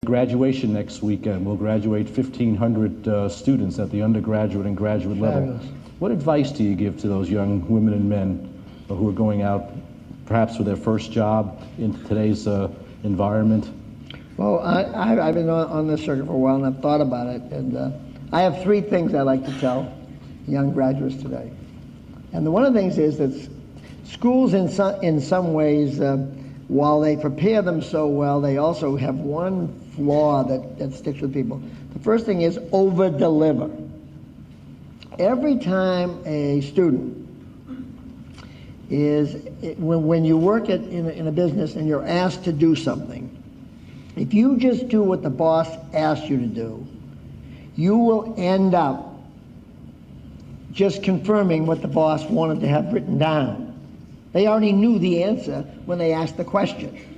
Graduation next weekend. We'll graduate 1,500 students at the undergraduate and graduate level. Fabulous. What advice do you give to those young women and men who are going out perhaps for their first job in today's environment? Well, I've been on this circuit for a while, and I've thought about it, and I have three things I like to tell young graduates today. And one of the things is that schools in some ways, while they prepare them so well, they also have one flaw that sticks with people. The first thing is over-deliver. Every time a student when you work in a business and you're asked to do something, if you just do what the boss asked you to do, you will end up just confirming what the boss wanted to have written down. They already knew the answer when they asked the question.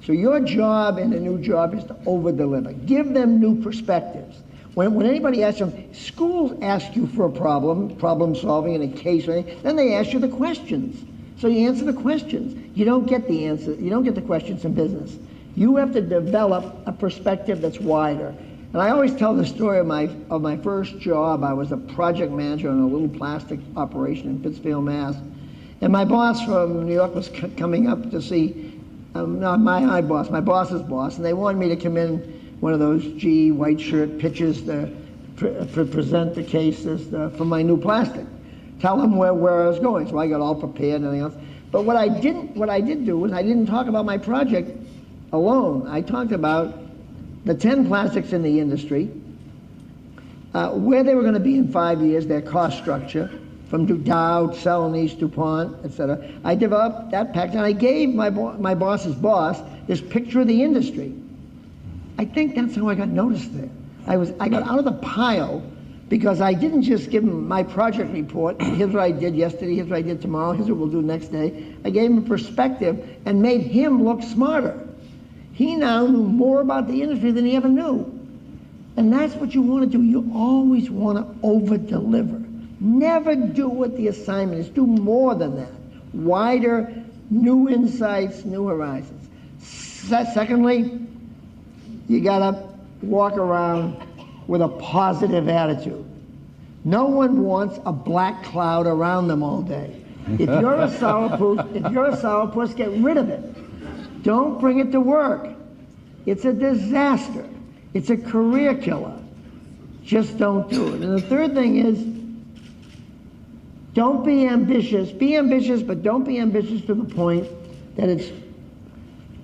So your job in a new job is to over-deliver. Give them new perspectives. When anybody asks them, schools ask you for a problem solving in a case, or anything, then they ask you the questions. So you answer the questions. You don't get the answer. You don't get the questions in business. You have to develop a perspective that's wider. And I always tell the story of my first job. I was a project manager on a little plastic operation in Pittsfield, Mass. And my boss from New York was coming up to see, not my boss, my boss's boss, and they wanted me to come in one of those GE white shirt pitches to present the cases for my new plastic. Tell them where I was going. So I got all prepared and everything else. But what I did do was I didn't talk about my project alone. I talked about the 10 plastics in the industry, where they were going to be in 5 years, their cost structure, from Dow, Celanese, DuPont, etc. I developed that package, and I gave my boss's boss this picture of the industry. I think that's how I got noticed there. I got out of the pile because I didn't just give him my project report, here's what I did yesterday, here's what I did tomorrow, here's what we'll do next day. I gave him a perspective and made him look smarter. He now knew more about the industry than he ever knew. And that's what you want to do. You always want to over-deliver. Never do what the assignment is. Do more than that. Wider, new insights, new horizons. Secondly, you got to walk around with a positive attitude. No one wants a black cloud around them all day. If you're a sourpuss, get rid of it. Don't bring it to work. It's a disaster. It's a career killer. Just don't do it. And the third thing is, don't be ambitious. Be ambitious, but don't be ambitious to the point that it's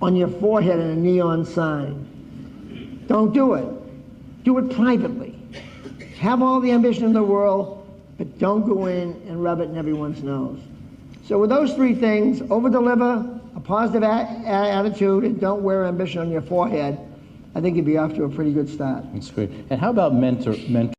on your forehead in a neon sign. Don't do it. Do it privately. Have all the ambition in the world, but don't go in and rub it in everyone's nose. So with those three things, over-deliver, a positive attitude, and don't wear ambition on your forehead, I think you'd be off to a pretty good start. That's great. And how about mentor?